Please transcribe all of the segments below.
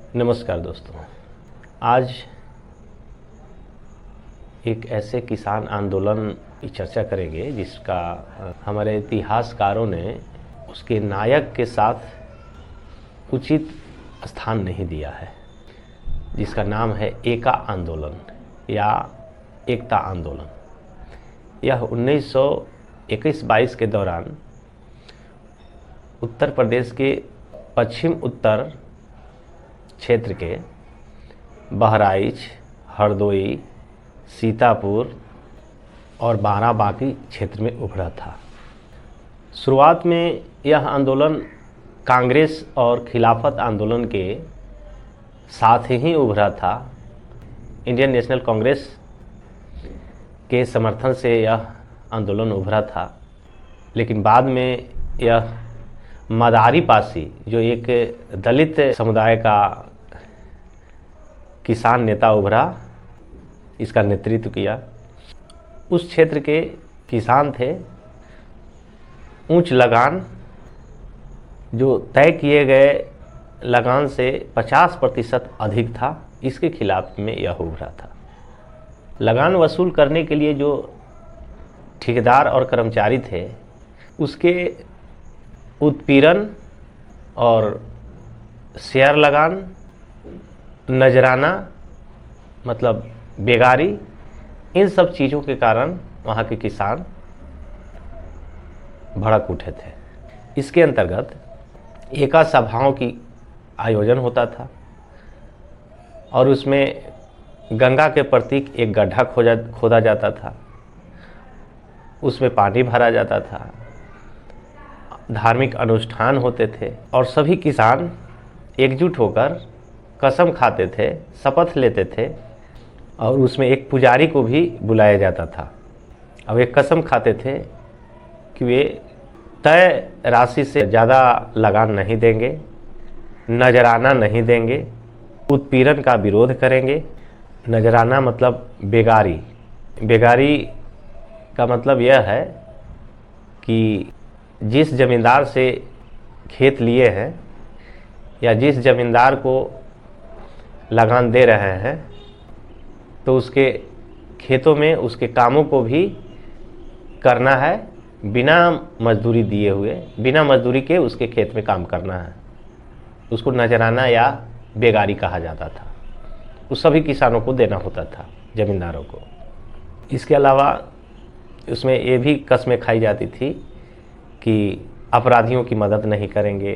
नमस्कार दोस्तों, आज एक ऐसे किसान आंदोलन की चर्चा करेंगे जिसका हमारे इतिहासकारों ने उसके नायक के साथ उचित स्थान नहीं दिया है, जिसका नाम है एका आंदोलन या एकता आंदोलन। यह 1921-22 के दौरान उत्तर प्रदेश के पश्चिम उत्तर क्षेत्र के बहराइच, हरदोई, सीतापुर और बाराबांकी क्षेत्र में उभरा था। शुरुआत में यह आंदोलन कांग्रेस और खिलाफत आंदोलन के साथ ही उभरा था। इंडियन नेशनल कांग्रेस के समर्थन से यह आंदोलन उभरा था, लेकिन बाद में यह मदारी पासी, जो एक दलित समुदाय का किसान नेता उभरा, इसका नेतृत्व किया। उस क्षेत्र के किसान थे, उच्च लगान, जो तय किए गए लगान से 50% अधिक था, इसके खिलाफ में यह उभरा था। लगान वसूल करने के लिए जो ठेकेदार और कर्मचारी थे, उसके उत्पीड़न और शेयर लगान, नजराना मतलब बेगारी, इन सब चीज़ों के कारण वहाँ के किसान भड़क उठे थे। इसके अंतर्गत एका सभाओं की आयोजन होता था और उसमें गंगा के प्रतीक एक गड्ढा खोदा जाता था, उसमें पानी भरा जाता था, धार्मिक अनुष्ठान होते थे और सभी किसान एकजुट होकर कसम खाते थे, शपथ लेते थे और उसमें एक पुजारी को भी बुलाया जाता था। अब एक कसम खाते थे कि वे तय राशि से ज़्यादा लगान नहीं देंगे, नजराना नहीं देंगे, उत्पीड़न का विरोध करेंगे। नजराना मतलब बेगारी। बेगारी का मतलब यह है कि जिस ज़मींदार से खेत लिए हैं या जिस ज़मींदार को लगान दे रहे हैं, तो उसके खेतों में उसके कामों को भी करना है बिना मजदूरी दिए हुए, बिना मजदूरी के उसके खेत में काम करना है। उसको नजराना या बेगारी कहा जाता था। उस सभी किसानों को देना होता था, ज़मींदारों को। इसके अलावा उसमें ये भी कस्में खाई जाती थी कि अपराधियों की मदद नहीं करेंगे,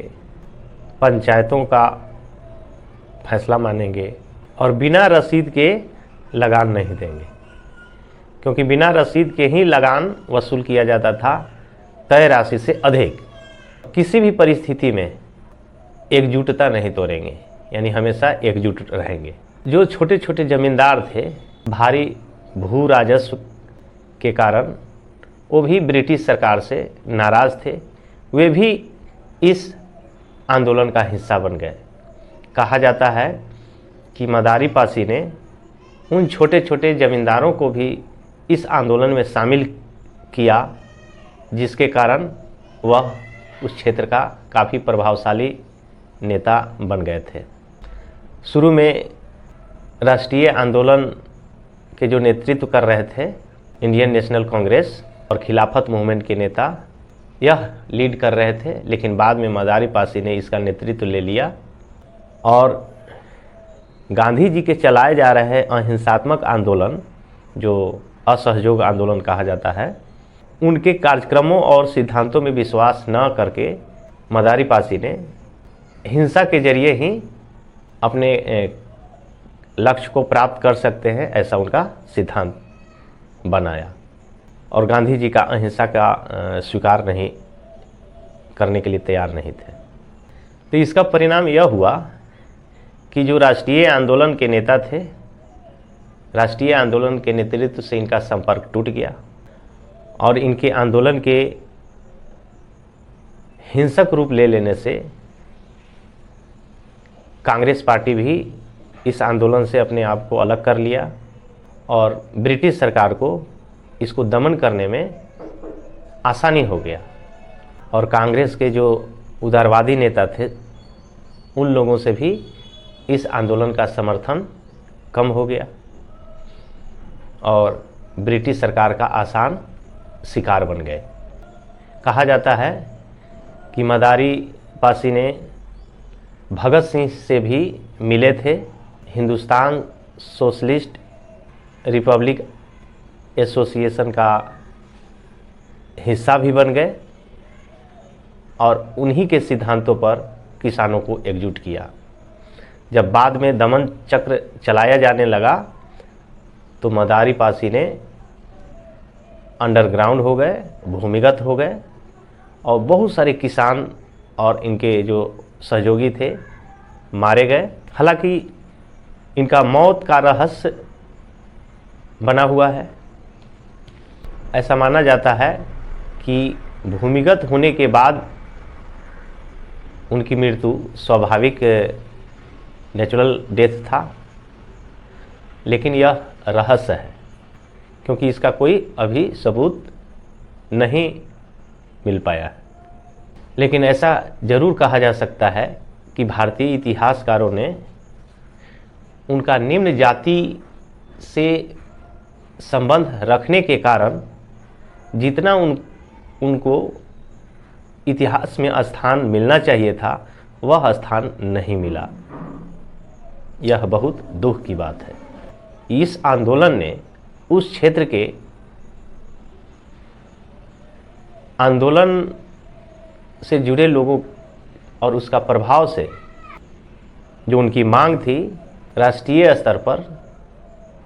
पंचायतों का फैसला मानेंगे और बिना रसीद के लगान नहीं देंगे, क्योंकि बिना रसीद के ही लगान वसूल किया जाता था तय राशि से अधिक। किसी भी परिस्थिति में एकजुटता नहीं तोड़ेंगे, यानी हमेशा एकजुट रहेंगे। जो छोटे छोटे ज़मींदार थे, भारी भू राजस्व के कारण वो भी ब्रिटिश सरकार से नाराज़ थे, वे भी इस आंदोलन का हिस्सा बन गए। कहा जाता है कि मदारी पासी ने उन छोटे छोटे ज़मींदारों को भी इस आंदोलन में शामिल किया, जिसके कारण वह उस क्षेत्र का काफ़ी प्रभावशाली नेता बन गए थे। शुरू में राष्ट्रीय आंदोलन के जो नेतृत्व कर रहे थे इंडियन नेशनल कांग्रेस और खिलाफत मूवमेंट के नेता, यह लीड कर रहे थे, लेकिन बाद में मदारी पासी ने इसका नेतृत्व ले लिया और गांधी जी के चलाए जा रहे अहिंसात्मक आंदोलन, जो असहयोग आंदोलन कहा जाता है, उनके कार्यक्रमों और सिद्धांतों में विश्वास न करके मदारी पासी ने हिंसा के जरिए ही अपने लक्ष्य को प्राप्त कर सकते हैं, ऐसा उनका सिद्धांत बनाया और गांधी जी का अहिंसा का स्वीकार नहीं करने के लिए तैयार नहीं थे। तो इसका परिणाम यह हुआ कि जो राष्ट्रीय आंदोलन के नेता थे, राष्ट्रीय आंदोलन के नेतृत्व से इनका संपर्क टूट गया और इनके आंदोलन के हिंसक रूप ले लेने से कांग्रेस पार्टी भी इस आंदोलन से अपने आप को अलग कर लिया और ब्रिटिश सरकार को इसको दमन करने में आसानी हो गया। और कांग्रेस के जो उदारवादी नेता थे, उन लोगों से भी इस आंदोलन का समर्थन कम हो गया और ब्रिटिश सरकार का आसान शिकार बन गए। कहा जाता है कि मदारी पासी ने भगत सिंह से भी मिले थे, हिंदुस्तान सोशलिस्ट रिपब्लिक एसोसिएशन का हिस्सा भी बन गए और उन्हीं के सिद्धांतों पर किसानों को एकजुट किया। जब बाद में दमन चक्र चलाया जाने लगा तो मदारी पासी ने अंडरग्राउंड हो गए, भूमिगत हो गए और बहुत सारे किसान और इनके जो सहयोगी थे मारे गए। हालांकि इनका मौत का रहस्य बना हुआ है। ऐसा माना जाता है कि भूमिगत होने के बाद उनकी मृत्यु स्वाभाविक नेचुरल डेथ था, लेकिन यह रहस्य है क्योंकि इसका कोई अभी सबूत नहीं मिल पाया है। लेकिन ऐसा जरूर कहा जा सकता है कि भारतीय इतिहासकारों ने उनका निम्न जाति से संबंध रखने के कारण जितना उनको इतिहास में स्थान मिलना चाहिए था वह स्थान नहीं मिला। यह बहुत दुख की बात है। इस आंदोलन ने उस क्षेत्र के आंदोलन से जुड़े लोगों और उसका प्रभाव से जो उनकी मांग थी राष्ट्रीय स्तर पर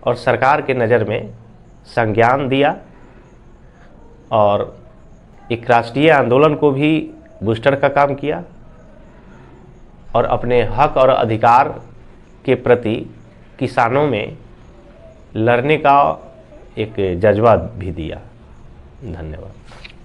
और सरकार के नज़र में संज्ञान दिया और एक राष्ट्रीय आंदोलन को भी बूस्टर का काम किया और अपने हक और अधिकार के प्रति किसानों में लड़ने का एक जज्बा भी दिया। धन्यवाद।